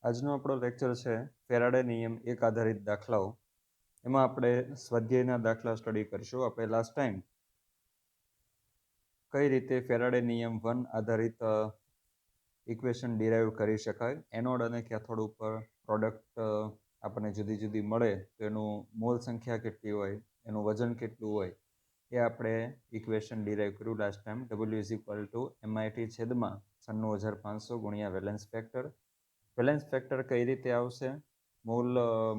આજનો આપણો લેક્ચર છે ફેરાડે નિયમ એક આધારિત દાખલાઓ. એમાં આપણે સ્વાધ્યાયના દાખલા સ્ટડી કરીશું. આપણે લાસ્ટ ટાઈમ કઈ રીતે ફેરાડે નિયમ 1 આધારિત ઇક્વેશન ડિરાઈવ કરી શકાય, એનોડ અને કેથોડ ઉપર પ્રોડક્ટ આપણને જુદી જુદી મળે તો એનું મોલ સંખ્યા કેટલી હોય, એનું વજન કેટલું હોય, એ આપણે ઇક્વેશન ડિરાઈવ કર્યું લાસ્ટ ટાઈમ. W = MIT / 96500 ગુણ્યા વેલેન્સ ફેક્ટર. વેલેન્સ ફેક્ટર કઈ રીતે આવશે,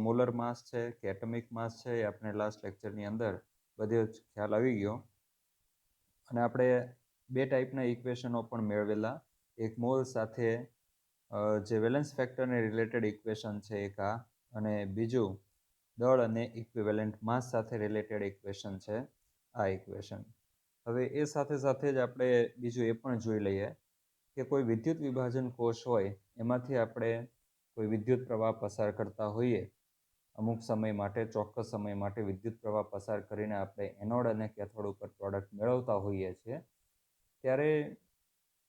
મોલર માસ છે કે એટમિક માસ છે, એ આપણે લાસ્ટ લેક્ચરની અંદર બધે જ ખ્યાલ આવી ગયો. અને આપણે બે ટાઈપના ઇક્વેશનો પણ મેળવેલા. એક મોલ સાથે જે વેલેન્સ ફેક્ટરને રિલેટેડ ઇક્વેશન છે એક આ, અને બીજું દળ અને ઇક્વિવેલન્ટ માસ સાથે રિલેટેડ ઇક્વેશન છે આ ઇક્વેશન. હવે એ સાથે સાથે જ આપણે બીજું એ પણ જોઈ લઈએ કે કોઈ વિદ્યુત વિભાજન કોષ હોય એમાંથી આપણે કોઈ વિદ્યુત પ્રવાહ પસાર કરતા હોઈએ, અમુક સમય માટે, ચોક્કસ સમય માટે વિદ્યુત પ્રવાહ પસાર કરીને આપણે એનોડ અને કેથોડ ઉપર પ્રોડક્ટ મેળવતા હોઈએ છીએ, ત્યારે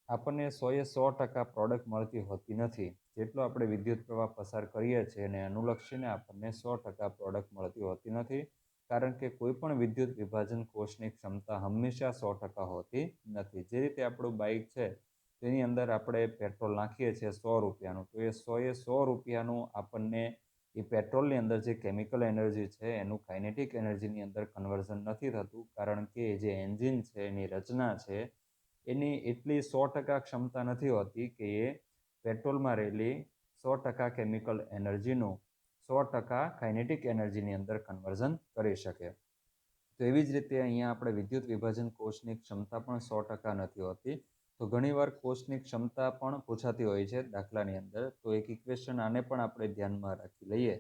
આપણને 100% પ્રોડક્ટ મળતી હોતી નથી. જેટલો આપણે વિદ્યુત પ્રવાહ પસાર કરીએ છીએ એને અનુલક્ષીને આપણને 100% પ્રોડક્ટ મળતી હોતી નથી, કારણ કે કોઈ પણ વિદ્યુત વિભાજન કોષની ક્ષમતા હંમેશા 100% હોતી નથી. જે રીતે આપણું બાઇક છે તેની અંદર આપણે પેટ્રોલ નાખીએ છીએ 100 રૂપિયાનું, તો એ 100 રૂપિયાનું આપણને એ પેટ્રોલની અંદર જે કેમિકલ એનર્જી છે એનું કાઇનેટિક એનર્જીની અંદર કન્વર્ઝન નથી થતું, કારણ કે જે એન્જિન છે એની રચના છે એની એટલી 100% ક્ષમતા નથી હોતી કે એ પેટ્રોલમાં રહેલી 100% કેમિકલ એનર્જીનું 100% કાઇનેટિક એનર્જીની અંદર કન્વર્ઝન કરી શકે. તો એવી જ રીતે અહીંયા આપણે વિદ્યુત વિભાજન કોષની ક્ષમતા પણ 100% નથી હોતી. તો ઘણીવાર કોષની ક્ષમતા પણ પૂછાતી હોય છે દાખલાની અંદર. તો એક ઇક્વેશન આને પણ આપણે ધ્યાનમાં રાખી લઈએ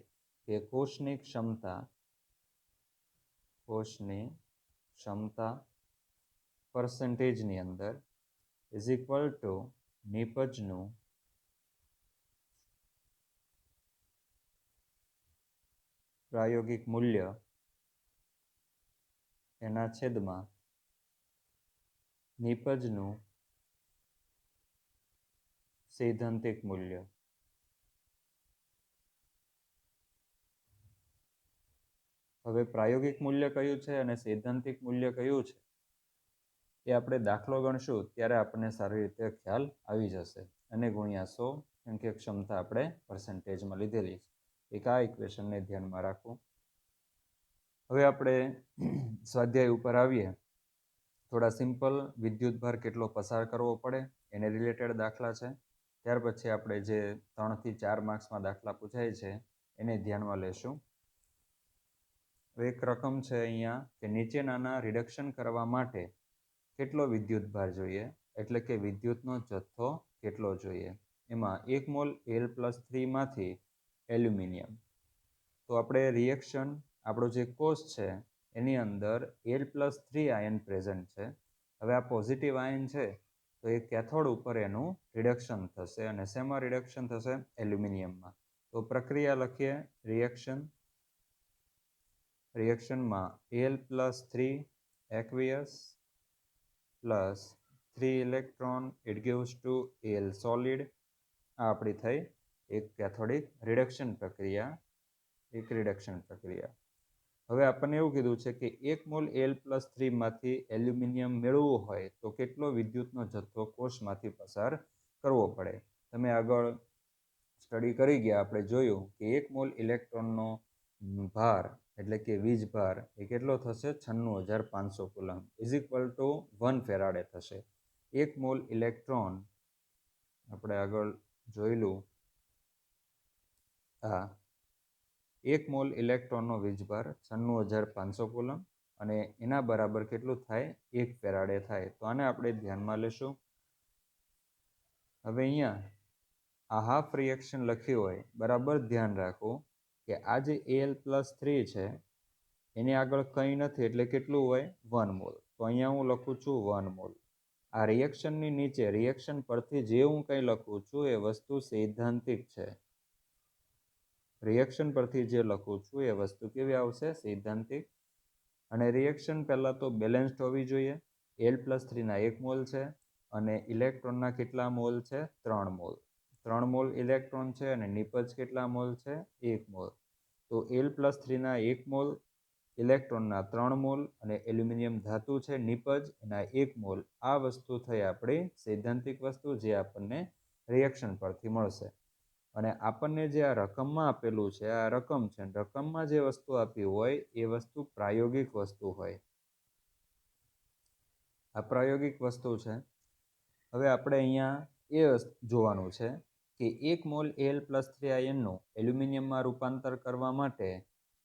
કે કોષની ક્ષમતા પર્સન્ટેજની અંદર ઇઝ ઇક્વલ ટુ નિપજનું પ્રાયોગિક મૂલ્ય એના છેદમાં નિપજનું સૈદ્ધાંતિક મૂલ્ય. હવે પ્રાયોગિક મૂલ્ય કયું છે અને સૈદ્ધાંતિક મૂલ્ય કયું છે એ આપણે દાખલો ગણશું ત્યારે આપણને સારી રીતે ખ્યાલ આવી જશે. અને ગુણ્યા 100, કેમ કે ક્ષમતા આપણે પર્સન્ટેજમાં લીધેલી છે. એક આ ઇક્વેશનને ધ્યાનમાં રાખવું. હવે આપણે સ્વાધ્યાય ઉપર આવીએ. થોડા સિમ્પલ વિદ્યુતભાર કેટલો પસાર કરવો પડે એને રિલેટેડ દાખલા છે. ત્યાર પછી આપણે જે 3 થી 4 માર્ક્સમાં દાખલા પૂછાય છે એને ધ્યાનમાં લેશું. એક રકમ છે અહીંયા કે નીચેનાના રિડક્શન કરવા માટે કેટલો વિદ્યુતભાર જોઈએ, એટલે કે વિદ્યુતનો જથ્થો કેટલો જોઈએ. એમાં 1 મોલ Al+3 માંથી એલ્યુમિનિયમ. તો આપણે રિએક્શન, આપણો જે કોષ છે એની અંદર Al+3 આયન પ્રેઝન્ટ છે. હવે આ પોઝિટિવ આયન છે તો એ કેથોડ ઉપર એનું રિડક્શન થશે, અને શેમાં રિડક્શન થશે? એલ્યુમિનિયમમાં. તો પ્રક્રિયા લખીએ. રિએક્શનમાં Al+3 aqueous plus 3 electron, it gives to Al solid. આ આપણી થઈ એક કેથોડિક રિડક્શન પ્રક્રિયા. હવે આપણને એવું કીધું છે કે 1 મોલ Al+3 માંથી એલ્યુમિનિયમ મેળવવું હોય તો કેટલો વિદ્યુતનો જથ્થો કોષમાંથી પસાર કરવો પડે. તમે આગળ સ્ટડી કરી ગયા, આપણે જોયું કે 1 મોલ ઇલેક્ટ્રોનનો ભાર એટલે કે વીજભાર એ કેટલો થશે? 96500 coulomb is equal to 1 faraday થશે. 1 મોલ ઇલેક્ટ્રોન આપણે આગળ જોયેલું, હા, 1 મોલ ઇલેક્ટ્રોનનો વીજભાર 96500 કુલમ્બ અને એના બરાબર કેટલું થાય? 1 ફેરાડે થાય. તો આને આપણે ધ્યાનમાં લેશું. હવે અહીંયા આ હાફ રિએક્શન લખી હોય, બરાબર ધ્યાન રાખવું કે આ જે Al+3 છે એની આગળ કંઈ નથી એટલે કેટલું હોય? 1 મોલ. તો અહીંયા હું લખું છું 1 મોલ. આ રિએક્શનની નીચે રિએક્શન પરથી જે હું કંઈ લખું છું એ વસ્તુ સૈદ્ધાંતિક છે. રિએક્શન પરથી જે લખું છું એ વસ્તુ કેવી આવશે? સૈદ્ધાંતિક. અને રિએક્શન પહેલાં તો બેલેન્સ્ડ હોવી જોઈએ. Al+3 ના 1 મોલ છે અને ઇલેક્ટ્રોનના કેટલા મોલ છે? 3 મોલ. 3 મોલ ઇલેક્ટ્રોન છે અને નિપજ કેટલા મોલ છે? 1 મોલ. તો L+3ના 1 મોલ, ઇલેક્ટ્રોનના 3 મોલ અને એલ્યુમિનિયમ ધાતુ છે નિપજ એના 1 મોલ. આ વસ્તુ થઈ આપણી સૈદ્ધાંતિક વસ્તુ જે આપણને રિએક્શન પરથી મળશે. અને આપણને જે આ રકમમાં આપેલું છે આ રકમ છે, રકમમાં જે વસ્તુ આપી હોય એ વસ્તુ પ્રાયોગિક વસ્તુ હોય. આ પ્રાયોગિક વસ્તુ છે. હવે આપણે અહીંયા એ જોવાનું છે કે 1 મોલ Al+3 આયનનું એલ્યુમિનિયમમાં રૂપાંતર કરવા માટે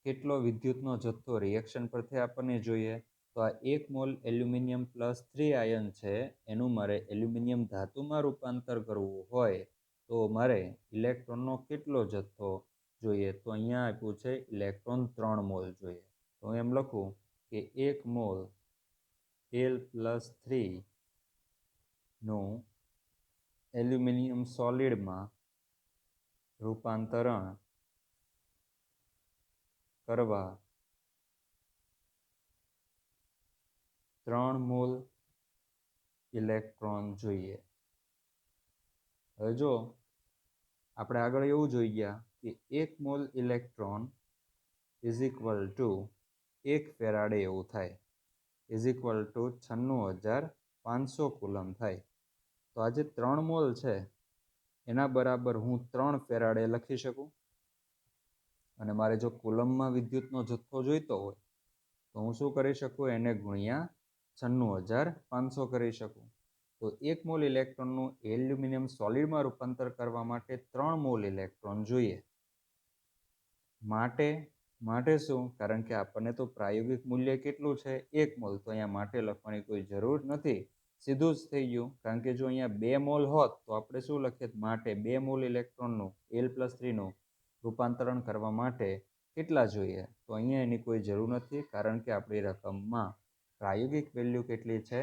કેટલો વિદ્યુતનો જથ્થો રિએક્શન પરથી આપણને જોઈએ. તો આ 1 મોલ એલ્યુમિનિયમ+3 આયન છે એનું મારે એલ્યુમિનિયમ ધાતુમાં રૂપાંતર કરવું હોય તો મારે ઇલેક્ટ્રોનનો કેટલો જથ્થો જોઈએ? તો અહીંયા આપ્યું છે ઇલેક્ટ્રોન 3 મોલ જોઈએ. તો હું એમ લખું કે 1 મોલ Al+3 નું એલ્યુમિનિયમ સોલિડમાં રૂપાંતરણ કરવા 3 મોલ ઇલેક્ટ્રોન જોઈએ. હવે જો આપણે આગળ એવું જોઈ ગયા કે 1 mole electron is equal to 1 faraday એવું થાય, ઇઝ ઇક્વલ ટુ 96,500 કુલમ થાય. તો આ જે 3 મોલ છે એના બરાબર હું 3 ફેરાડે લખી શકું. અને મારે જો કુલમમાં વિદ્યુતનો જથ્થો જોઈતો હોય તો હું શું કરી શકું? એને ગુણ્યા 96,500 કરી શકું. તો 1 મોલ ઇલેક્ટ્રોનનું એલ્યુમિનિયમ સોલિડમાં રૂપાંતર કરવા માટે 3 મોલ ઇલેક્ટ્રોન જોઈએ. માટે શું? કારણ કે આપણને તો પ્રાયોગિક મૂલ્ય કેટલું છે? 1 મોલ. તો અહીંયા માટે લખવાની કોઈ જરૂર નથી, સીધું જ થઈ ગયું. કારણ કે જો અહીંયા 2 મોલ હોત તો આપણે શું લખીએ? માટે 2 મોલ ઇલેક્ટ્રોનનું Al+3નું રૂપાંતરણ કરવા માટે કેટલા જોઈએ? તો અહીંયા એની કોઈ જરૂર નથી કારણ કે આપણી રકમમાં પ્રાયોગિક વેલ્યુ કેટલી છે?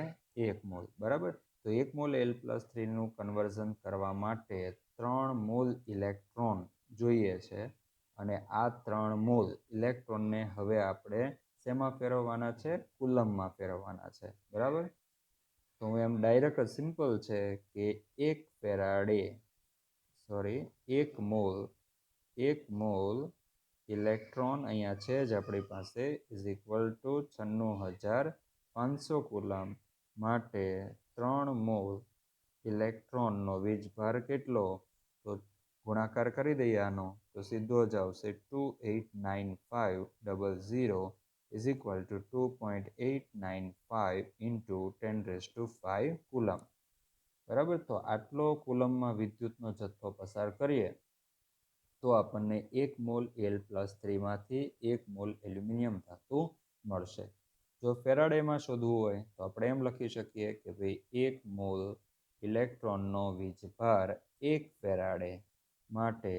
1 મોલ. બરાબર. તો 1 મોલ Al+3નું કન્વર્ઝન કરવા માટે 3 મોલ ઇલેક્ટ્રોન જોઈએ છે. અને આ 3 મોલ ઇલેક્ટ્રોનને હવે આપણે શેમાં ફેરવવાના છે? કુલમમાં ફેરવવાના છે. બરાબર. તો હું એમ ડાયરેક્ટ જ સિમ્પલ છે કે 1 ફેરાડે 1 મોલ ઇલેક્ટ્રોન અહીંયા છે જ આપણી પાસે ઇઝ ઇક્વલ ટુ 96,500 કુલમ. માટે 3 મોલ ઇલેક્ટ્રોનનો વીજભાર કેટલો? તો ગુણાકાર કરી દઈએ આનો તો સીધો જ આવશે 289,500 is equal two 2.895 into 10⁵ coulomb. બરાબર. તો આટલો કુલમમાં વિદ્યુતનો જથ્થો પસાર કરીએ તો આપણને 1 મોલ Al+3માંથી 1 મોલ એલ્યુમિનિયમ ધાતુ મળશે. જો ફેરાડેમાં શોધવું હોય તો આપણે એમ લખી શકીએ કે ભાઈ 1 મોલ ઇલેક્ટ્રોનનો વીજભાર 1 ફેરાડે માટે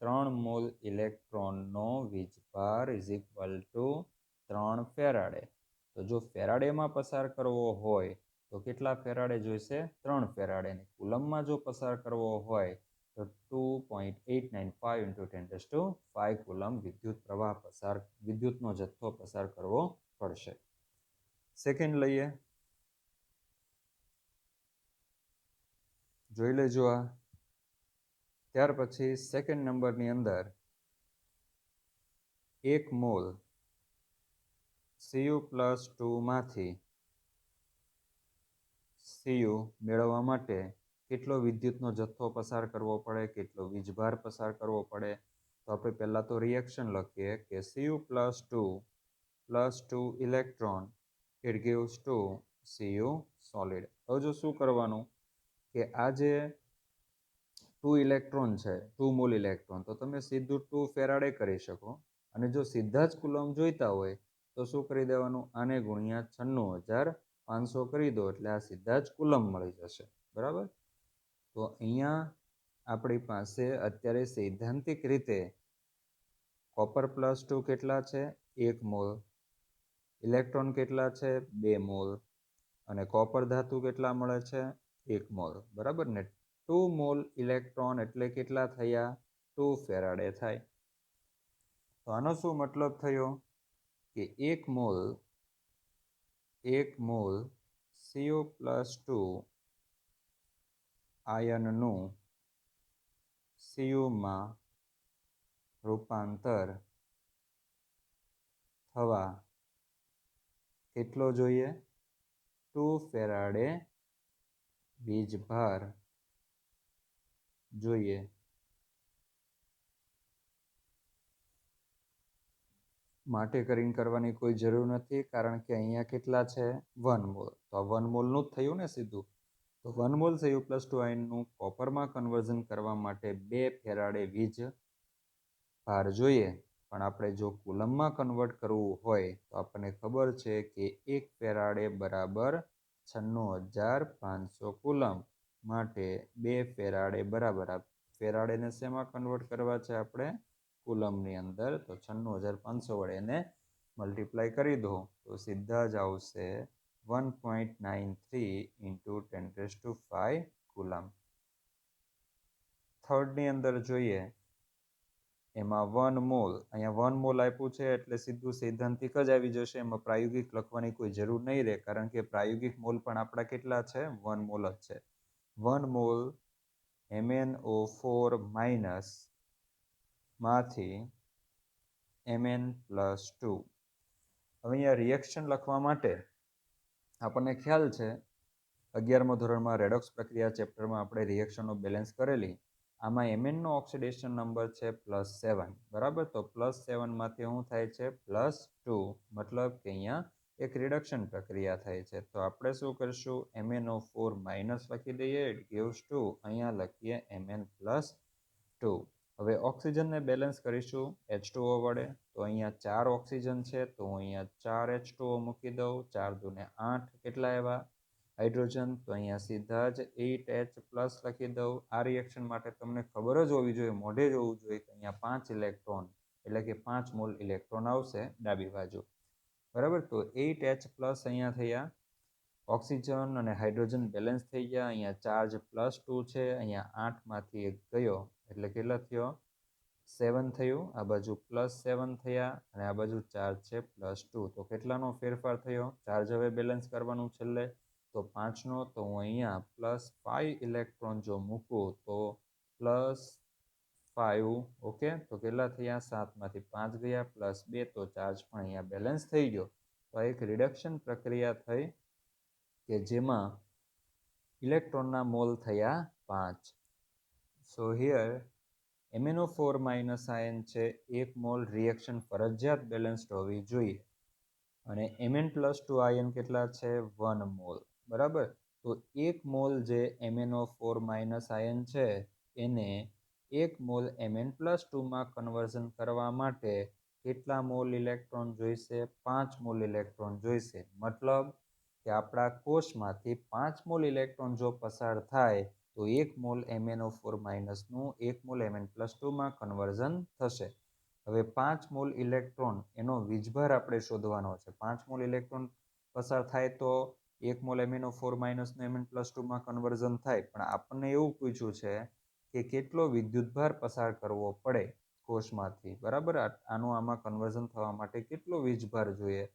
3 મોલ ઇલેક્ટ્રોનનો વીજભાર ઇઝ ઇક્વલ ટુ 3 ફેરાડે. તો જો ફેરાડેમાં પસાર કરવો હોય તો કેટલા ફેરાડે જોઈશે? 3 ફેરાડે. કુલમમાં જો પસાર કરવો હોય તો 2.895 ઇન્ટુ 10⁵ કુલમ વિદ્યુતનો જથ્થો પસાર કરવો પડશે. સેકન્ડ લઈએ, જોઈ લેજો આ. ત્યાર પછી સેકન્ડ નંબરની અંદર 1 મોલ Cu+2 માંથી Cu મેળવવા માટે કેટલો વિદ્યુતનો જથ્થો પસાર કરવો પડે, કેટલો વીજભાર પસાર કરવો પડે? તો આપણે પહેલાં તો રિએક્શન લખીએ કે Cu+2 electron it gives to Cu solid. હવે જો શું કરવાનું કે આ જે 2 ઇલેક્ટ્રોન છે, 2 મોલ ઇલેક્ટ્રોન, તો તમે સીધું 2 ફેરાડે કરી શકો. અને જો સીધા જ કુલમ જોઈતા હોય તો શું કરી દેવાનું? આને ગુણ્યા 96,500 કરી દો એટલે આ સીધા જ કુલમ મળી જશે. બરાબર. તો અહીંયા આપણી પાસે અત્યારે સૈદ્ધાંતિક રીતે Cu+2 કેટલા છે? 1 મોલ. ઇલેક્ટ્રોન કેટલા છે? 2 મોલ. અને કોપર ધાતુ કેટલા મળે છે? 1 મોલ. બરાબર ને? 2 મોલ ઇલેક્ટ્રોન એટલે કેટલા થયા? 2 ફેરાડે થાય. તો આનો શું મતલબ થયો કે 1 મોલ Cu+2 આયનનું સીયુમાં રૂપાંતર થવા કેટલો જોઈએ? 2 ફેરાડે વીજભાર જોઈએ. માટે કરીને કરવાની કોઈ જરૂર નથી, કારણ કે અહીંયા કેટલા છે? 1 મોલ. તો 1 મોલનું જ થયું ને સીધું. તો 1 મોલ થયું +2 આયનનું કોપરમાં કન્વર્ઝન કરવા માટે 2 ફેરાડે વીજ ભાર જોઈએ. પણ આપણે જો કુલમમાં કન્વર્ટ કરવું હોય તો આપણને ખબર છે કે 1 ફેરાડે બરાબર 96,500 કુલમ. માટે 2 ફેરાડે બરાબર, આ ફેરાડેને શેમાં કન્વર્ટ કરવા છે આપણે? કુલમની અંદર. તો 96,500 વડે એને મલ્ટીપ્લાય કરી દો તો સીધા જ આવશે 1.93 × 10⁵ કુલમ. થર્ડની અંદર જોઈએ, એમાં 1 મોલ, અહીંયા 1 મોલ આપ્યું છે એટલે સીધું સૈદ્ધાંતિક જ આવી જશે. એમાં પ્રાયોગિક લખવાની કોઈ જરૂર નહીં રહે, કારણ કે પ્રાયોગિક મોલ પણ આપણા કેટલા છે? 1 મોલ જ છે. 1 મોલ MnO4- માંથી Mn+2. હવે અહીંયા રિએક્શન લખવા માટે આપણને ખ્યાલ છે 11મા ધોરણમાં રેડોક્સ પ્રક્રિયા ચેપ્ટરમાં આપણે રિએક્શનનો બેલેન્સ કરેલી. આમાં Mnનો ઓક્સિડેશન નંબર છે +7, બરાબર. તો +7 માંથી શું થાય છે? +2. મતલબ કે અહીંયા એક રિડક્શન પ્રક્રિયા થાય છે. તો આપણે શું કરશું? MnO4- લખી દઈએ, ઇટ ગિવ્સ 2. અહીંયા લખીએ Mn+2. હવે ઓક્સિજનને બેલેન્સ કરીશું H2O વડે. તો અહીંયા 4 ઓક્સિજન છે, તો હું અહીંયા 4 H2O મૂકી દઉં. 4 દુને 8. કેટલા આવ્યા? હાઇડ્રોજન. તો અહીંયા સીધા જ 8H+ લખી દઉં. આ રિએક્શન માટે તમને ખબર જ હોવી જોઈએ, મોઢે જ હોવું જોઈએ કે અહીંયા 5 ઇલેક્ટ્રોન, એટલે કે 5 મોલ ઇલેક્ટ્રોન આવશે ડાબી બાજુ, બરાબર. તો 8H+ અહીંયા થયા. ઓક્સિજન અને હાઇડ્રોજન બેલેન્સ થઈ ગયા. અહીંયા ચાર્જ +2 છે, અહીંયા 8 માંથી 1 ગયો એટલે કેટલા થયો? 7 થયું. આ બાજુ +7 થયા અને આ બાજુ ચાર્જ છે +2. તો કેટલાનો ફેરફાર થયો? ચાર્જ હવે બેલેન્સ કરવાનું છેલ્લે, તો 5નો. તો હું અહીંયા +5 ઇલેક્ટ્રોન જો મૂકું તો +5. ઓકે, તો કેટલા થયા? 7 માંથી 5 ગયા, +2. તો ચાર્જ પણ અહીંયા બેલેન્સ થઈ ગયો. તો એક રિડક્શન પ્રક્રિયા થઈ કે જેમાં ઇલેક્ટ્રોનના મોલ થયા 5. સો હિયર MnO4- આયન છે 1 મોલ. રિએક્શન ફરજિયાત બેલેન્સ્ડ હોવી જોઈએ. અને Mn+2 આયન કેટલા છે? 1 મોલ, બરાબર. તો 1 મોલ જે MnO4- આયન છે એને 1 મોલ Mn+2માં કન્વર્ઝન કરવા માટે કેટલા મોલ ઇલેક્ટ્રોન જોઈશે? 5 મોલ ઇલેક્ટ્રોન જોઈશે. મતલબ કે આપણા કોષમાંથી 5 મોલ ઇલેક્ટ્રોન જો પસાર થાય તો 1 મોલ MnO4- નું 1 મોલ Mn+2માં કન્વર્ઝન થશે. હવે 5 મોલ ઇલેક્ટ્રોન એનો વીજભાર આપણે શોધવાનો છે. 5 મોલ ઇલેક્ટ્રોન પસાર થાય તો 1 મોલ MnO4- નું Mn+2માં કન્વર્ઝન થાય. પણ આપણને એવું પૂછ્યું છે કે કેટલો વિદ્યુતભાર પસાર કરવો પડે કોષમાંથી, બરાબર. આનું આમાં કન્વર્ઝન થવા માટે કેટલો વીજભાર જોઈએ?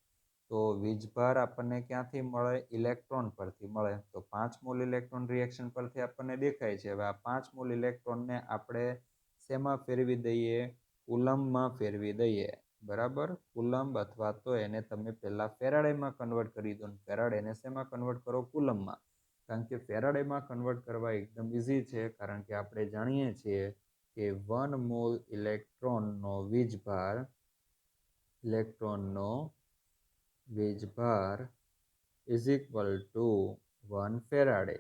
તો વીજભાર આપણને ક્યાંથી મળે? ઇલેક્ટ્રોન પરથી મળે. તો 5 મોલ ઇલેક્ટ્રોન રિએક્શન પરથી આપણને દેખાય છે. હવે આ 5 મોલ ઇલેક્ટ્રોનને આપણે શેમાં ફેરવી દઈએ? કુલમમાં ફેરવી દઈએ, બરાબર. કુલમ, અથવા તો એને તમે પહેલા ફેરાડેમાં કન્વર્ટ કરી દો. ફેરાડેને શેમાં કન્વર્ટ કરો? કુલમમાં. કારણ કે ફેરાડેમાં કન્વર્ટ કરવા એકદમ ઇઝી છે, કારણ કે આપણે જાણીએ છીએ કે 1 મોલ ઇલેક્ટ્રોનનો વીજભાર = 1 ફેરાડે.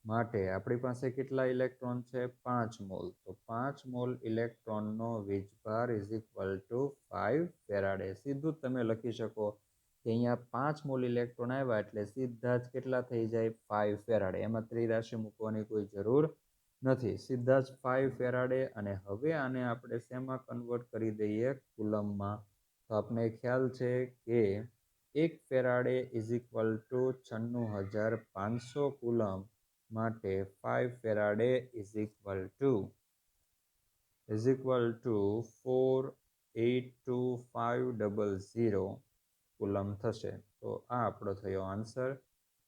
માટે આપણી પાસે કેટલા ઇલેક્ટ્રોન છે? 5 મોલ. તો 5 મોલ ઇલેક્ટ્રોનનો વીજભાર = 5 ફેરાડે. સીધું જ તમે લખી શકો કે અહીંયા 5 મોલ ઇલેક્ટ્રોન આવ્યા એટલે સીધા જ કેટલા થઈ જાય? 5 ફેરાડે. એમાં ત્રિરાશિ મૂકવાની કોઈ જરૂર નથી, સીધા જ 5 ફેરાડે. અને હવે આને આપણે શેમાં કન્વર્ટ કરી દઈએ? કુલમમાં. તો આપણે ખ્યાલ છે કે 1 ફેરાડે = 96,500 કુલમ. માટે 5 ફેરાડે = 482,500 કુલમ થશે. તો આ આપણો થયો આન્સર.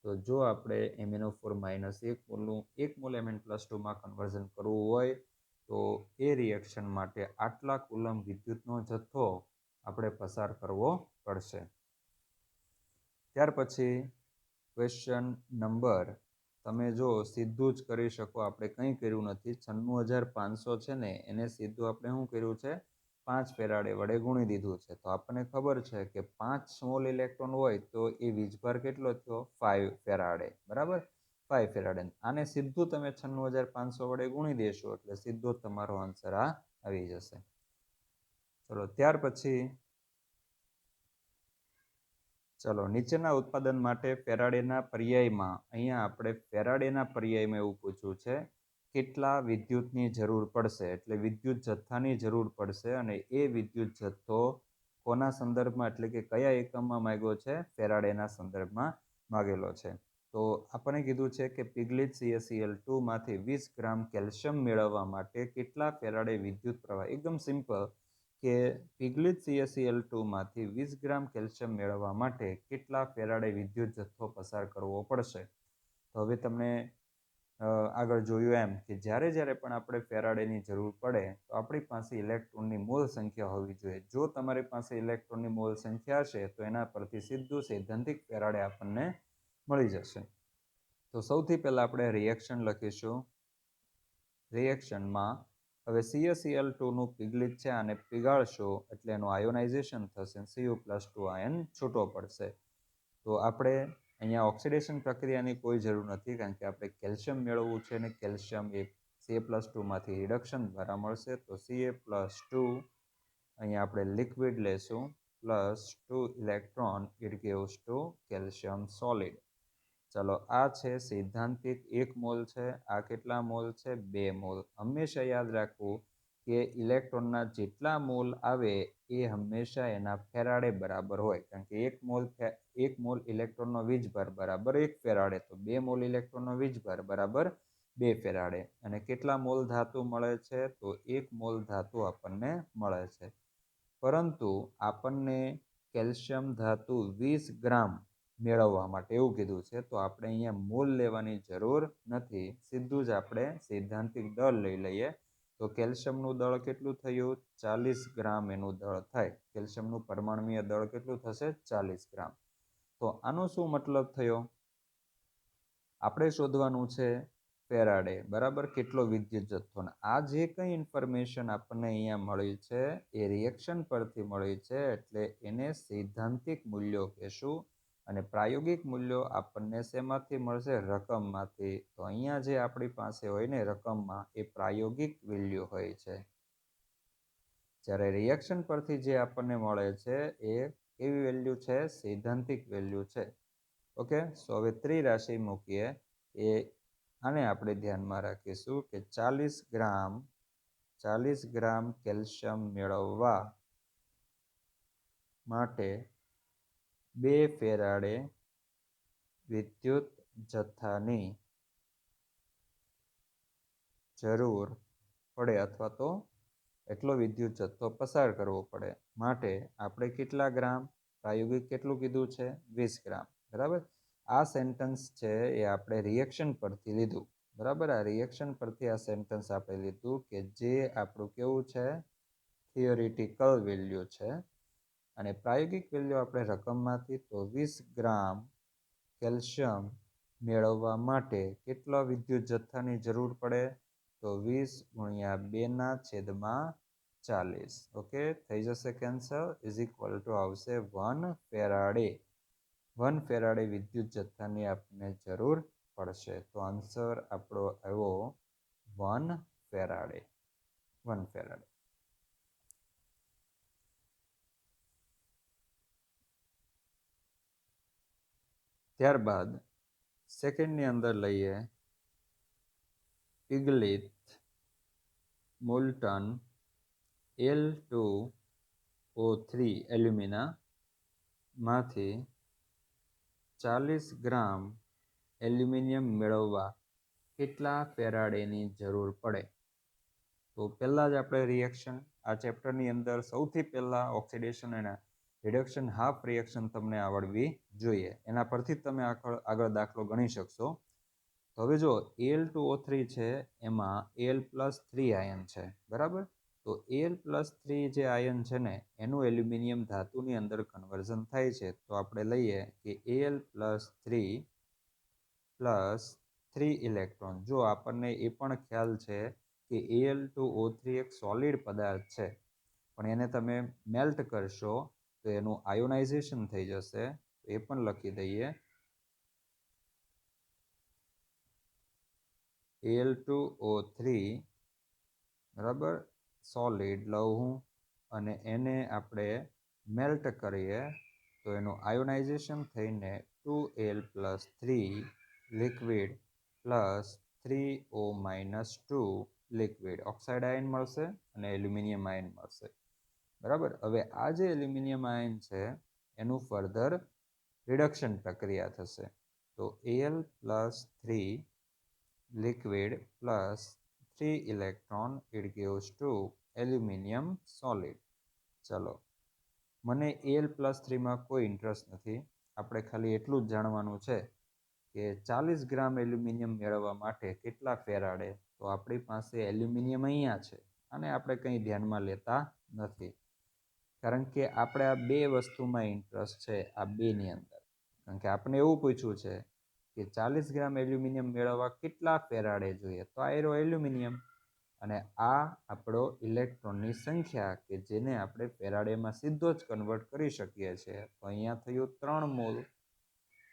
તો જો આપણે MnO4- 1 મોલનું 1 મોલ Mn+2માં કન્વર્ઝન કરવું હોય તો એ રિએક્શન માટે આટલા કુલમ વિદ્યુતનો જથ્થો આપણે પસાર કરવો પડશે. ત્યાર પછી ક્વેશ્ચન નંબર તમે જો સીધું જ કરી શકો, આપણે કંઈ કર્યું નથી. 96,500 છે ને એને સીધું આપણે શું કર્યું છે, 5 ફેરાડે વડે ગુણી દીધું છે. તો આપણને ખબર છે કે 5 સ્મોલ ઇલેક્ટ્રોન હોય તો એ વીજભાર કેટલો થયો, 5 ફેરાડે. બરાબર, 5 ફેરાડે. આને સીધું તમે 96,500 વડે ગુણી દેશો એટલે સીધો તમારો આન્સર આ આવી જશે. ચલો ત્યાર પછી નીચેના ઉત્પાદન માટે ફેરાડેના પર્યાયમાં, અહીંયા આપણે ફેરાડેના પર્યાયમાં એવું પૂછ્યું છે, કેટલા વિદ્યુતની જરૂર પડશે, એટલે વિદ્યુત જથ્થાની જરૂર પડશે. અને એ વિદ્યુત જથ્થો કોના સંદર્ભમાં, એટલે કે કયા એકમમાં માંગ્યો છે, ફેરાડેના સંદર્ભમાં માંગેલો છે. તો આપણને કીધું છે કે પિગલિત CaCl2 માંથી 20 ગ્રામ કેલ્શિયમ મેળવવા માટે કેટલા ફેરાડે વિદ્યુત પ્રવાહ. એકદમ સિમ્પલ કે પિગલિત CaCl2 માંથી 20 ગ્રામ કેલ્શિયમ મેળવવા માટે કેટલા ફેરાડે વિદ્યુત જથ્થો પસાર કરવો પડશે. તો હવે તમને આગળ જોયું એમ કે જ્યારે પણ આપણે ફેરાડેની જરૂર પડે તો આપણી પાસે ઇલેક્ટ્રોનની મોલ સંખ્યા હોવી જોઈએ. જો તમારી પાસે ઇલેક્ટ્રોનની મોલ સંખ્યા હશે તો એના પરથી સીધું સૈદ્ધાંતિક ફેરાડે આપણને મળી જશે. તો સૌથી પહેલાં આપણે રિએક્શન લખીશું. રિએક્શનમાં હવે CaCl2નું પિગલિત છે, આને પીગાળશો એટલે એનું આયોનાઇઝેશન થશે, Cu+2 આયન છૂટો પડશે. તો આપણે અહીંયા ઓક્સિડેશન પ્રક્રિયાની કોઈ જરૂર નથી, કારણ કે આપણે કેલ્શિયમ મેળવવું છે અને કેલ્શિયમ એ Ca+2 માંથી રિડક્શન દ્વારા મળશે. તો Ca+2 અહીંયા આપણે લિક્વિડ લેશું, +2 electron, it gives to calcium solid. ચલો આ છે સૈદ્ધાંતિક 1 મોલ છે. આ કેટલા મોલ છે, 2 મોલ. હંમેશા યાદ રાખવું કે ઇલેક્ટ્રોનના જેટલા મોલ આવે એ હંમેશા એના ફેરાડે બરાબર હોય, કારણ કે 1 મોલ ઇલેક્ટ્રોનનો વીજભાર બરાબર 1 ફેરાડે, તો 2 મોલ ઇલેક્ટ્રોનનો વીજભાર બરાબર 2 ફેરાડે. અને કેટલા મોલ ધાતુ મળે છે, તો 1 મોલ ધાતુ આપણને મળે છે. પરંતુ આપણને કેલ્શિયમ ધાતુ 20 ગ્રામ મેળવવા માટે એવું કીધું છે, તો આપણે અહીંયા મોલ લેવાની જરૂર નથી. સીધું જ આપણે સૈદ્ધાંતિક દળ લઈ લઈએ. તો કેલ્શિયમનું દળ કેટલું થયું, 40 ગ્રામ એનું દળ થાય. કેલ્શિયમનું પરમાણુય દળ કેટલું થશે, 40 ગ્રામ. તો આનો શું મતલબ થયો, આપણે શોધવાનું છે ફેરાડે, બરાબર, કેટલો વિદ્યુત જથ્થો. આ જે કંઈ ઇન્ફોર્મેશન આપણને અહીંયા મળી છે એ રિએક્શન પરથી મળી છે, એટલે એને સૈદ્ધાંતિક મૂલ્યો કહેશું. અને પ્રાયોગિક મૂલ્યો આપણને શેમાંથી મળશે, રકમમાંથી. તો અહીંયા જે આપણી પાસે હોય ને રકમમાં, એ પ્રાયોગિક વેલ્યુ હોય છે. જ્યારે રિએક્શન પરથી જે આપણને મળે છે એ કેવી વેલ્યુ છે, સૈદ્ધાંતિક વેલ્યુ છે. ઓકે, સો હવે ત્રિરાશિ મૂકીએ. આને આપણે ધ્યાનમાં રાખીશું કે 40 ગ્રામ કેલ્શિયમ મેળવવા માટે 2 ફેરાડે વિદ્યુત જથ્થાની જરૂર પડે, અથવા તો એટલો વિદ્યુત જથ્થો પસાર કરવો પડે. માટે આપણે કેટલા ગ્રામ, પ્રાયોગિક કેટલું કીધું છે, 20 ગ્રામ. બરાબર, આ સેન્ટન્સ છે એ આપણે રિએક્શન પરથી લીધું. બરાબર, આ રિએક્શન પરથી આ સેન્ટન્સ આપણે લીધું કે જે આપણું કેવું છે, થિયોરિટિકલ વેલ્યુ છે. અને પ્રાયોગિક વેલ્યુ આપણે રકમમાંથી, તો 20 ગ્રામ કેલ્શિયમ મેળવવા માટે કેટલા વિદ્યુત જથ્થાની જરૂર પડે, તો 20 ગુણ્યા 2/40. ઓકે, થઈ જશે કેન્સલ. ઇઝ ઇક્વલ ટુ આવશે 1 ફેરાડે. 1 ફેરાડે વિદ્યુત જથ્થાની આપણને જરૂર પડશે. તો આન્સર આપણો આવ્યો 1 ફેરાડે. 1 ફેરાડે. ત્યારબાદ સેકન્ડની અંદર લઈએ પિગલિત મોલ્ટન Al2O3 એલ્યુમિના માંથી 40 ગ્રામ એલ્યુમિનિયમ મેળવવા કેટલા ફેરાડેની જરૂર પડે. તો પહેલાં જ આપણે રિએક્શન આ ચેપ્ટરની અંદર સૌથી પહેલાં ઓક્સિડેશન અને રિડક્શન હાફ રિએક્શન તમને આવડવી જોઈએ. એના પરથી તમે આગળ દાખલો ગણી શકશો. તો હવે જો Al2O3 છે એમાં Al+3 આયન છે, બરાબર. તો Al+3 જે આયન છે ને એનું એલ્યુમિનિયમ ધાતુની અંદર કન્વર્ઝન થાય છે. તો આપણે લઈએ કે Al+3 ઇલેક્ટ્રોન. જો આપણને એ પણ ખ્યાલ છે કે Al2O3 એક સોલિડ પદાર્થ છે, પણ એને તમે મેલ્ટ કરશો તો એનું આયોનાઇઝેશન થઈ જશે. એ પણ લખી દઈએ. Al2O3 બરાબર સોલિડ લઉં અને એને આપણે મેલ્ટ કરીએ તો એનું આયોનાઇઝેશન થઈને 2Al+3 liquid plus 3O-2 liquid oxide ion મળશે અને એલ્યુમિનિયમ આયન મળશે, બરાબર. હવે આ જે એલ્યુમિનિયમ આયન છે એનું ફર્ધર રિડક્શન પ્રક્રિયા થશે. તો Al+3 liquid plus 3 electron, it gives to aluminium solid. ચલો, મને Al+3માં કોઈ ઇન્ટરેસ્ટ નથી. આપણે ખાલી એટલું જ જાણવાનું છે કે 40 ગ્રામ એલ્યુમિનિયમ મેળવવા માટે કેટલા ફેરાડે. તો આપણી પાસે એલ્યુમિનિયમ અહીંયા છે અને આપણે કંઈ ધ્યાનમાં લેતા નથી, કારણ કે આપણે આ બે વસ્તુમાં ઇન્ટરેસ્ટ છે, આ બેની અંદર. કારણ કે આપણે એવું પૂછ્યું છે કે 40 ગ્રામ એલ્યુમિનિયમ મેળવવા કેટલા ફેરાડે જોઈએ. તો આ એરો એલ્યુમિનિયમ અને આ આપણો ઇલેક્ટ્રોનની સંખ્યા કે જેને આપણે ફેરાડેમાં સીધો જ કન્વર્ટ કરી શકીએ છીએ. તો અહીંયા થયું 3 મોલ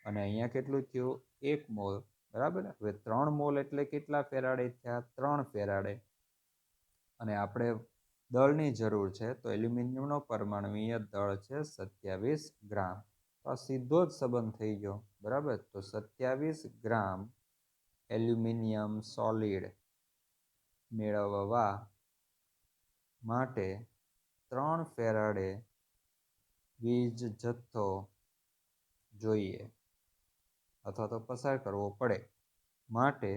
અને અહીંયા કેટલું થયું 1 મોલ, બરાબર. હવે 3 મોલ એટલે કેટલા ફેરાડે થયા? 3 ફેરાડે. અને આપણે દળની જરૂર છે તો એલ્યુમિનિયમનો પરમાણુય દળ છે 27 ગ્રામ. તો આ સીધો જ સંબંધ થઈ ગયો, બરાબર. તો 27 ગ્રામ એલ્યુમિનિયમ સોલિડ મેળવવા માટે 3 ફેરાડે વીજ જથ્થો જોઈએ અથવા તો પસાર કરવો પડે. માટે